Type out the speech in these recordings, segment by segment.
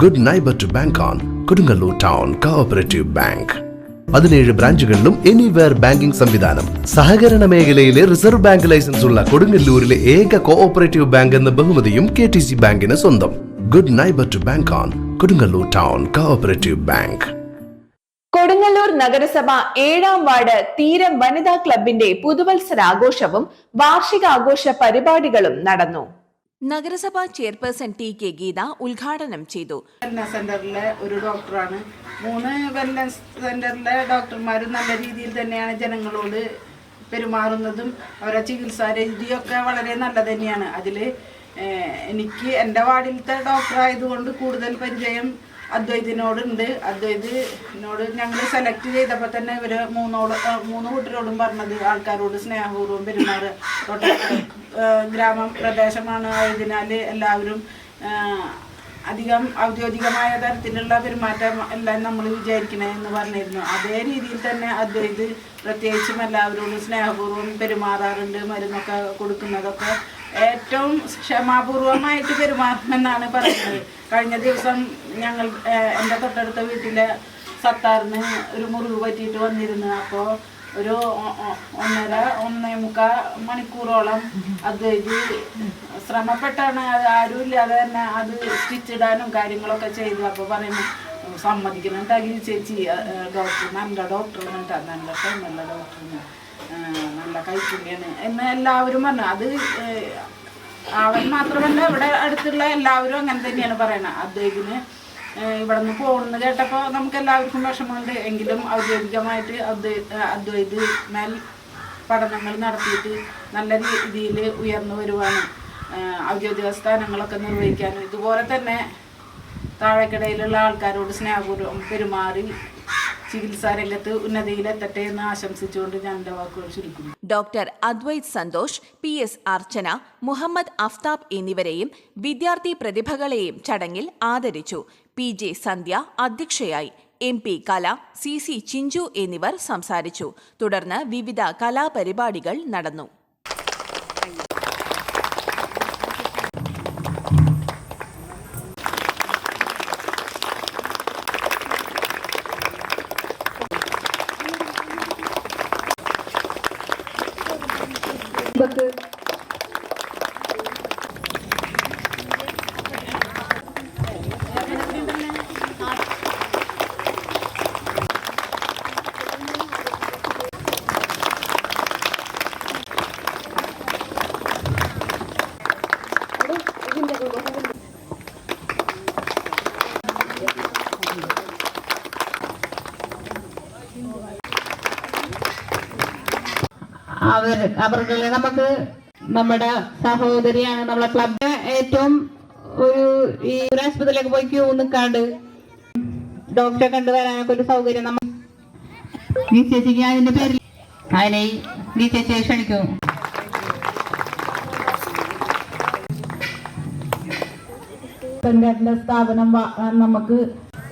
Good neighbour to bank on Kodungallur town cooperative bank. 17 ബ്രാഞ്ചുകളിലും anywhere banking സംവിധാനം. സഹകരണ മേഖലയിലെ റിസർവ് ബാങ്ക് ലൈസൻസ് ഉള്ള കൊടുങ്ങല്ലൂരിലെ ഏക കോഓപ്പറേറ്റീവ് ബാങ്ക് എന്ന ബഹുമതിയും KTC ബാങ്കിന് സ്വന്തം. Good neighbour to bank on Kodungallur town cooperative bank. Kodungallur നഗരസഭ 7-ാം വാർഡ് തീരം വനിതാ ക്ലബിന്റെ പുതുവത്സരാഘോഷവും വാർഷികാഘോഷ പരിപാടികളും നടന്നു. നഗരസഭാ ചെയർപേഴ്സൺ TK ഗീത ഉദ്ഘാടനം ചെയ്തു. വെൽനസ് സെന്ററിലെ ഒരു ഡോക്ടറാണ്. 3 വെൽനസ് സെന്ററിലെ ഡോക്ടർമാരും നല്ല രീതിയിൽ തന്നെയാണ് ജനങ്ങളോട് പെരുമാറുന്നതും അവരുടെ ചികിത്സാ രീതിയൊക്കെ വളരെ നല്ല തന്നെയാണ്. അതിൽ എനിക്ക് എൻ്റെ വാർഡിലത്തെ ഡോക്ടറായതുകൊണ്ട് കൂടുതൽ പരിചയം അദ്വൈതിനോടുണ്ട്. അദ്വൈതിനോട് ഞങ്ങൾ സെലക്ട് ചെയ്തപ്പോൾ തന്നെ ഇവർ 3 കൂട്ടരോടും പറഞ്ഞത് ആൾക്കാരോട് സ്നേഹപൂർവ്വം പെരുമാറുക. തൊട്ടടുത്ത ഗ്രാമപ്രദേശമാണ് ആയതിനാൽ എല്ലാവരും അധികം ഔദ്യോഗികമായ തരത്തിലുള്ള പെരുമാറ്റം എല്ലാം നമ്മൾ വിചാരിക്കണമെന്ന് പറഞ്ഞിരുന്നു. അതേ രീതിയിൽ തന്നെ അദ്വൈത് പ്രത്യേകിച്ചും എല്ലാവരോടും സ്നേഹപൂർവ്വം പെരുമാറാറുണ്ട്. മരുന്നൊക്കെ കൊടുക്കുന്നതൊക്കെ ഏറ്റവും ക്ഷമാപൂർവമായിട്ട് പെരുമാറുമെന്നാണ് പറയുന്നത്. കഴിഞ്ഞ ദിവസം ഞങ്ങൾ എൻ്റെ തൊട്ടടുത്ത വീട്ടിലെ സത്താറിന് ഒരു മുറിവ് പറ്റിയിട്ട് വന്നിരുന്നു. അപ്പോൾ ഒരു 1.5 മണിക്കൂറോളം അത് ശ്രമപ്പെട്ടാണ് ആരും ഇല്ലാതെ തന്നെ അത് സ്റ്റിച്ചിടാനും കാര്യങ്ങളൊക്കെ ചെയ്തു. അപ്പോൾ പറയുന്നു സമ്മതിക്കണം തകി ചേച്ചി ഡോക്ടർ നല്ല ഡോക്ടറിന് നല്ല നല്ല ഡോക്ടറിന് നല്ല കൈപ്പുണ്യാണ് എന്ന് എല്ലാവരും പറഞ്ഞു. അത് അവൻ മാത്രമല്ല ഇവിടെ അടുത്തുള്ള എല്ലാവരും അങ്ങനെ തന്നെയാണ് പറയണത്. അദ്ദേഹത്തിന് ഇവിടെ നിന്ന് പോകുന്നത് കേട്ടപ്പോൾ നമുക്ക് എല്ലാവർക്കും വിഷമമുണ്ട്. എങ്കിലും ഔദ്യോഗികമായിട്ട് അദ്വൈത് മേൽ പഠനങ്ങൾ നടത്തിയിട്ട് നല്ല രീതിയിൽ ഉയർന്നു വരുവാനും ഔദ്യോഗിക സ്ഥാനങ്ങളൊക്കെ നിർവഹിക്കാനും ഇതുപോലെ തന്നെ താഴെക്കിടയിലുള്ള ആൾക്കാരോട് സ്നേഹപൂർവ്വം പെരുമാറി ചികിത്സാ രംഗത്ത് ഉന്നതിയിലെത്തട്ടെ എന്ന് ആശംസിച്ചുകൊണ്ട് ഞാൻ എൻ്റെ വാക്കുകൾ ചുരുക്കുന്നു. ഡോക്ടർ അദ്വൈത് സന്തോഷ്, PS അർച്ചന, മുഹമ്മദ് അഫ്താബ് എന്നിവരെയും വിദ്യാർത്ഥി പ്രതിഭകളെയും ചടങ്ങിൽ ആദരിച്ചു. PJ സന്ധ്യ അധ്യക്ഷയായി. MP കല, CC ചിഞ്ചു എന്നിവർ സംസാരിച്ചു. തുടർന്ന് വിവിധ കലാപരിപാടികൾ നടന്നു. അവർക്ക് നമുക്ക് നമ്മുടെ സഹോദരിയാണ്. നമ്മളെ ക്ലബ് ഏറ്റവും ഈ ആശുപത്രിയിലേക്ക് പോയി ക്യൂ നിൽക്കാണ്ട് ഡോക്ടറെ കണ്ടുവരാനൊക്കെ ഒരു സൗകര്യം നമ്മൾ ചേച്ചിക്ക് അതിന്റെ പേരിൽ അതിനെ ചേച്ചിയെ ക്ഷണിക്കും. സ്ഥാപനം നമുക്ക്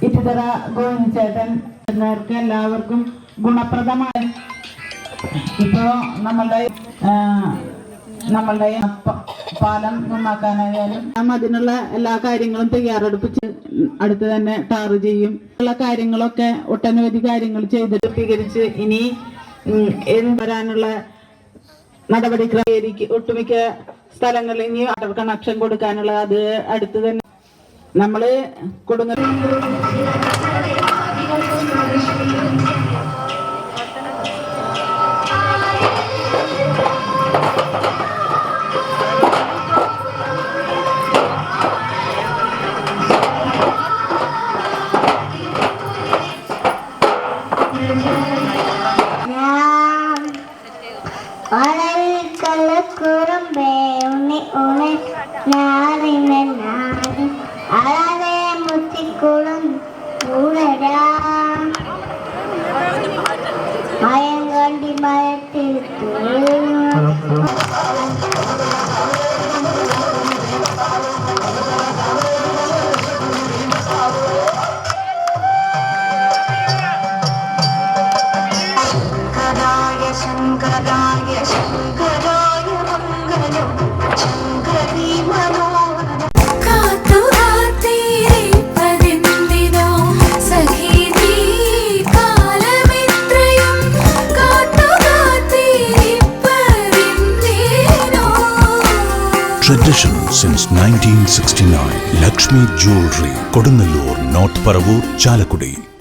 ഇത്തര ഗോവിന്ദചേട്ടൻ എല്ലാവർക്കും ഗുണപ്രദമായ ഇപ്പോ നമ്മളുടെ പാലം നന്നാക്കാനായാലും അതിനുള്ള എല്ലാ കാര്യങ്ങളും തയ്യാറെടുപ്പിച്ച് അടുത്ത് തന്നെ ടാറ് ചെയ്യും. ഉള്ള കാര്യങ്ങളൊക്കെ ഒട്ടനവധി കാര്യങ്ങൾ ചെയ്ത് രൂപീകരിച്ച് ഇനി വരാനുള്ള നടപടി ഒട്ടുമിക്ക സ്ഥലങ്ങളിൽ ഇനി വാട്ടർ കണക്ഷൻ കൊടുക്കാനുള്ള അത് അടുത്ത് തന്നെ നമ്മള് കൊടുങ്ങല്ലൂർ കാത്തു കാത്തിരിപ്പത് Tradition since 1969. Lakshmi Jewelry, Kodunallur, North Paravur, Chalakudi.